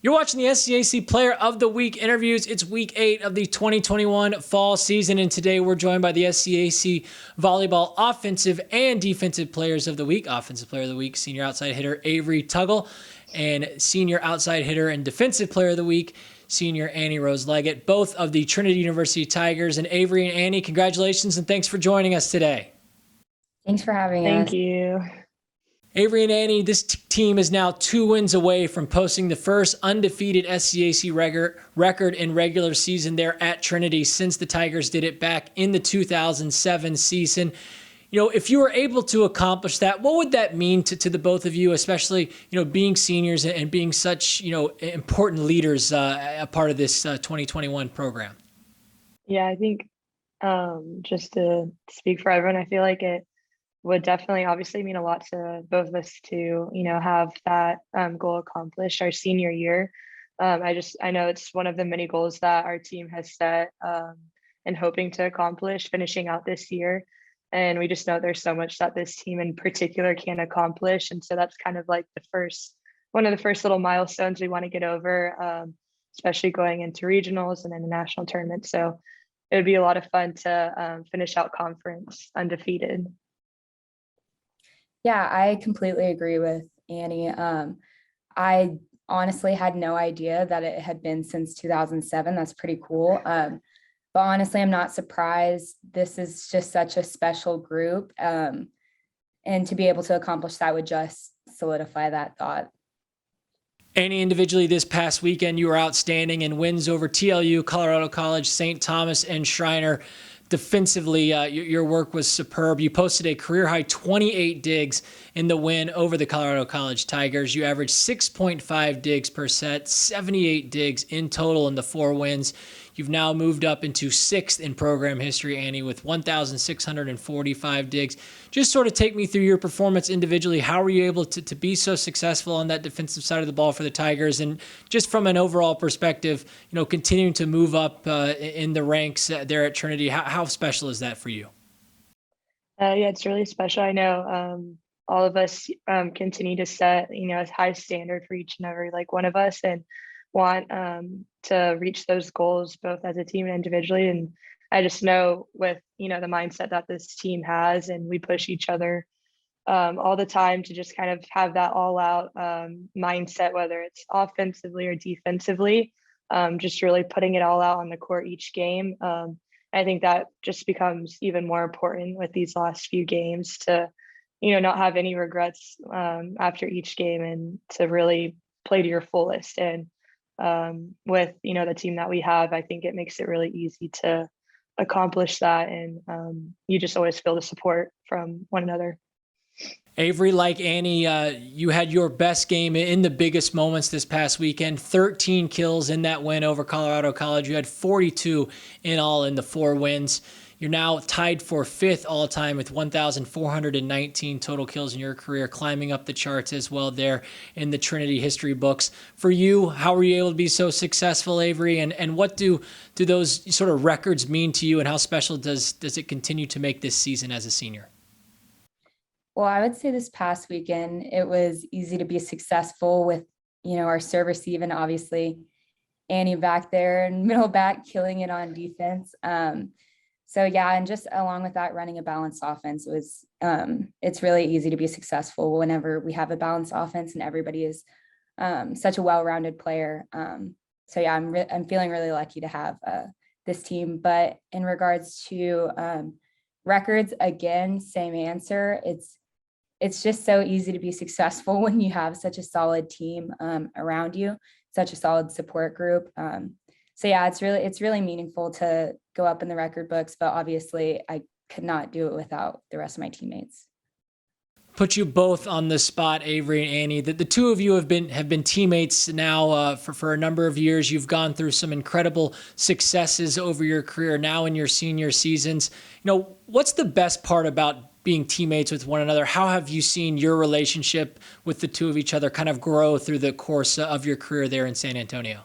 You're watching the SCAC Player of the Week interviews. It's week 8 of the 2021 fall season, and today we're joined by the SCAC Volleyball Offensive and Defensive Players of the Week. Offensive Player of the Week, Senior Outside Hitter Avery Tuggle, and Senior Outside Hitter and Defensive Player of the Week, Senior Rose Leggett, both of the Trinity University Tigers. And Avery and Annie, congratulations and thanks for joining us today. Thanks for having us. Thank you. Avery and Annie, this team is now 2 wins away from posting the first undefeated SCAC record in regular season there at Trinity since the Tigers did it back in the 2007 season. If you were able to accomplish that, what would that mean to the both of you, especially, being seniors and being such, important leaders, a part of this 2021 program? Yeah, I think just to speak for everyone, I feel like it would definitely obviously mean a lot to both of us to, have that goal accomplished our senior year. I know it's one of the many goals that our team has set and hoping to accomplish finishing out this year. And we just know there's so much that this team in particular can accomplish. And so that's kind of like one of the first little milestones we want to get over, especially going into regionals and then the national tournament. So it would be a lot of fun to finish out conference undefeated. Yeah, I completely agree with Annie. I honestly had no idea that it had been since 2007. That's pretty cool. But honestly, I'm not surprised. This is just such a special group. And to be able to accomplish that would just solidify that thought. Annie, individually this past weekend, you were outstanding in wins over TLU, Colorado College, St. Thomas, and Schreiner. Defensively, your work was superb. You posted a career-high 28 digs in the win over the Colorado College Tigers. You averaged 6.5 digs per set, 78 digs in total in the 4 wins. You've now moved up into 6th in program history, Annie, with 1,645 digs. Just sort of take me through your performance individually. How were you able to be so successful on that defensive side of the ball for the Tigers? And just from an overall perspective, continuing to move up in the ranks there at Trinity, how special is that for you? Yeah, it's really special. I know all of us continue to set, a high standard for each and every one of us, and want to reach those goals both as a team and individually. And I just know with the mindset that this team has, and we push each other all the time to just kind of have that all out mindset, whether it's offensively or defensively, just really putting it all out on the court each game. I think that just becomes even more important with these last few games to not have any regrets after each game, and to really play to your fullest. And with the team that we have, I think it makes it really easy to accomplish that, and you just always feel the support from one another. Avery, like Annie, you had your best game in the biggest moments this past weekend. 13 kills in that win over Colorado College. You had 42 in all in the 4 wins. You're now tied for 5th all-time with 1,419 total kills in your career, climbing up the charts as well there in the Trinity history books. For you, how were you able to be so successful, Avery? And what do those sort of records mean to you, and how special does it continue to make this season as a senior? Well, I would say this past weekend, it was easy to be successful with, our serve receive, and obviously Annie back there and middle back killing it on defense. So yeah, and just along with that, running a balanced offense was, it's really easy to be successful whenever we have a balanced offense and everybody is such a well-rounded player. So yeah, I'm feeling really lucky to have this team. But in regards to records, again, same answer. It's just so easy to be successful when you have such a solid team around you, such a solid support group. So yeah, it's really meaningful to go up in the record books, but obviously I could not do it without the rest of my teammates. Put you both on the spot, Avery and Annie. The two of you have been teammates now for a number of years. You've gone through some incredible successes over your career now in your senior seasons. What's the best part about being teammates with one another? How have you seen your relationship with the two of each other kind of grow through the course of your career there in San Antonio?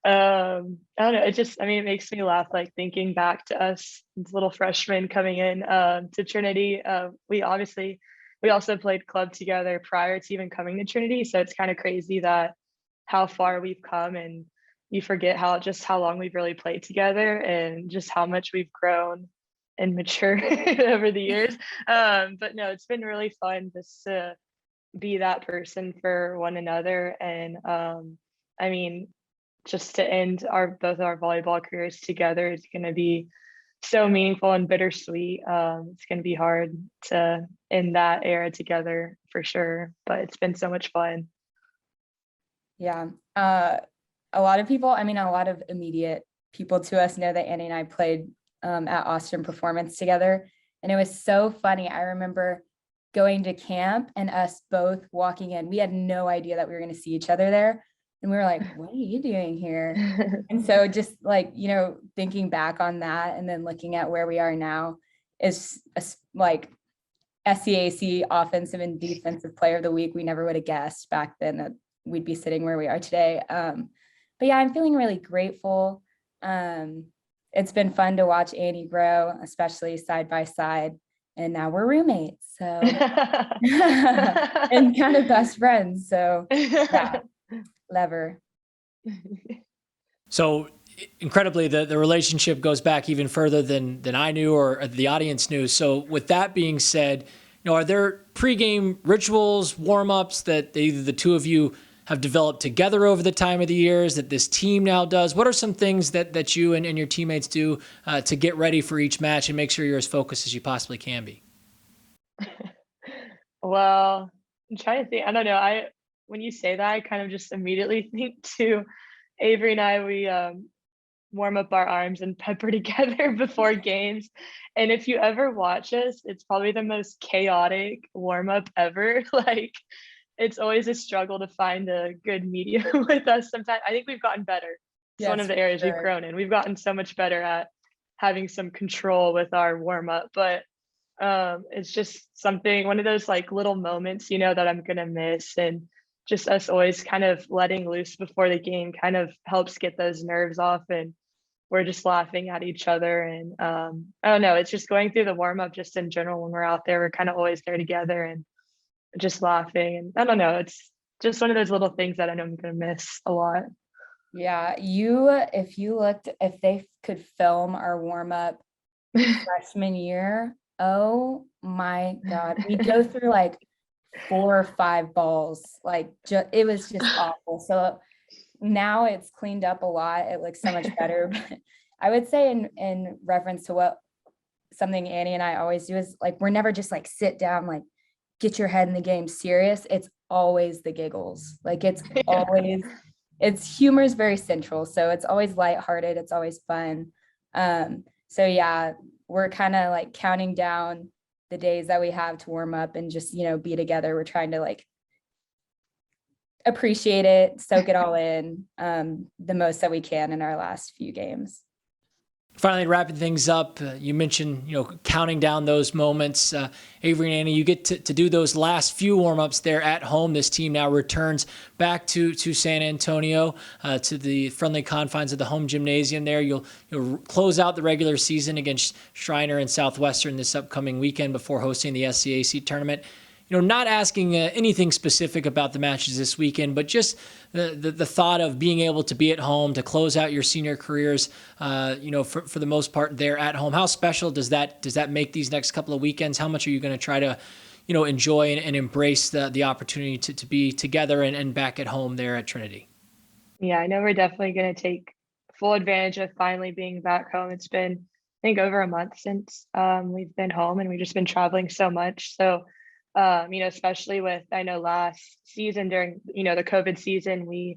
I don't know. It makes me laugh, thinking back to us as little freshmen coming in to Trinity. We obviously we also played club together prior to even coming to Trinity. So it's kind of crazy that how far we've come, and you forget how long we've really played together and just how much we've grown and matured over the years. But no, it's been really fun just to be that person for one another. And I mean, just to end both our volleyball careers together is going to be so meaningful and bittersweet. It's going to be hard to end that era together for sure, but it's been so much fun. Yeah. A lot of people, I mean, a lot of immediate people to us know that Annie and I played at Austin Performance together. And it was so funny. I remember going to camp and us both walking in. We had no idea that we were going to see each other there. And we were like, what are you doing here? And so just like, you know, thinking back on that and then looking at where we are now is like SCAC offensive and defensive player of the week. We never would have guessed back then that we'd be sitting where we are today. But yeah, I'm feeling really grateful. It's been fun to watch Annie grow, especially side by side. And now we're roommates. So and kind of best friends. So yeah, lever. So incredibly, the relationship goes back even further than I knew or the audience knew. So with that being said, you know, are there pregame rituals, warm-ups that either the two of you have developed together over the time of the years that this team now does? What are some things that you and your teammates do to get ready for each match and make sure you're as focused as you possibly can be? Well, I'm trying to think. I don't know. When you say that, I kind of just immediately think to Avery and I. We warm up our arms and pepper together before games. And if you ever watch us, it's probably the most chaotic warm up ever. Like, it's always a struggle to find a good medium with us. Sometimes I think we've gotten better. It's one of the areas we've grown in. We've gotten so much better at having some control with our warm up, but it's just one of those like little moments, you know, that I'm gonna miss. And just us always kind of letting loose before the game kind of helps get those nerves off, and we're just laughing at each other. And I don't know, it's just going through the warm up just in general. When we're out there, we're kind of always there together and just laughing. And I don't know, it's just one of those little things that I know I'm gonna miss a lot. Yeah, if they could film our warm up freshman year, oh my God, we'd go through like 4 or 5 balls. Like it was just awful. So now it's cleaned up a lot. It looks so much better. But I would say in reference to what something Annie and I always do is like, we're never just like sit down, like get your head in the game serious. It's always the giggles. Like it's always, it's humor is very central. So it's always lighthearted. It's always fun. So yeah, we're kind of like counting down the days that we have to warm up and just, you know, be together. We're trying to like appreciate it, soak it all in the most that we can in our last few games. Finally, wrapping things up, you mentioned, you know, counting down those moments. Avery and Annie, you get to do those last few warm-ups there at home. This team now returns back to San Antonio, to the friendly confines of the home gymnasium there. You'll close out the regular season against Schreiner and Southwestern this upcoming weekend before hosting the SCAC tournament. You know, not asking anything specific about the matches this weekend, but just the thought of being able to be at home to close out your senior careers, you know, for the most part there at home. How special does that make these next couple of weekends? How much are you going to try to, you know, enjoy and embrace the opportunity to be together and back at home there at Trinity? Yeah, I know we're definitely going to take full advantage of finally being back home. It's been, I think, over a month since we've been home, and we've just been traveling so much. So you know, especially with, I know last season during, you know, the COVID season, we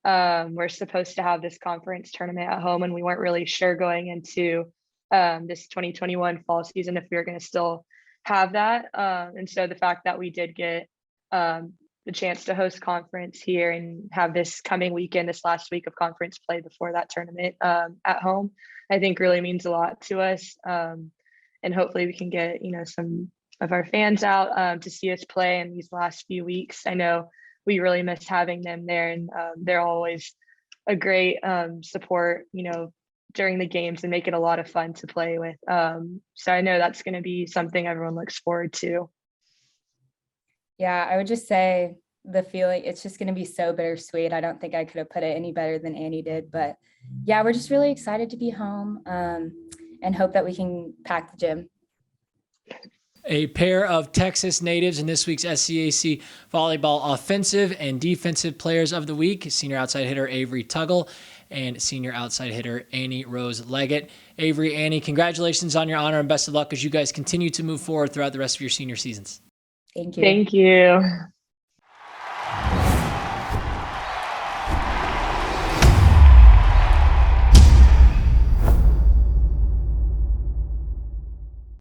were supposed to have this conference tournament at home, and we weren't really sure going into this 2021 fall season if we were going to still have that. And so the fact that we did get the chance to host conference here and have this coming weekend, this last week of conference play before that tournament at home, I think really means a lot to us. And hopefully we can get, you know, some of our fans out to see us play in these last few weeks. I know we really miss having them there, and they're always a great support, you know, during the games and make it a lot of fun to play with. So I know that's going to be something everyone looks forward to. Yeah, I would just say the feeling, it's just going to be so bittersweet. I don't think I could have put it any better than Annie did. But yeah, we're just really excited to be home and hope that we can pack the gym. A pair of Texas natives in this week's SCAC Volleyball Offensive and Defensive Players of the Week, senior outside hitter Avery Tuggle and senior outside hitter Annie Rose Leggett. Avery, Annie, congratulations on your honor and best of luck as you guys continue to move forward throughout the rest of your senior seasons. Thank you. Thank you.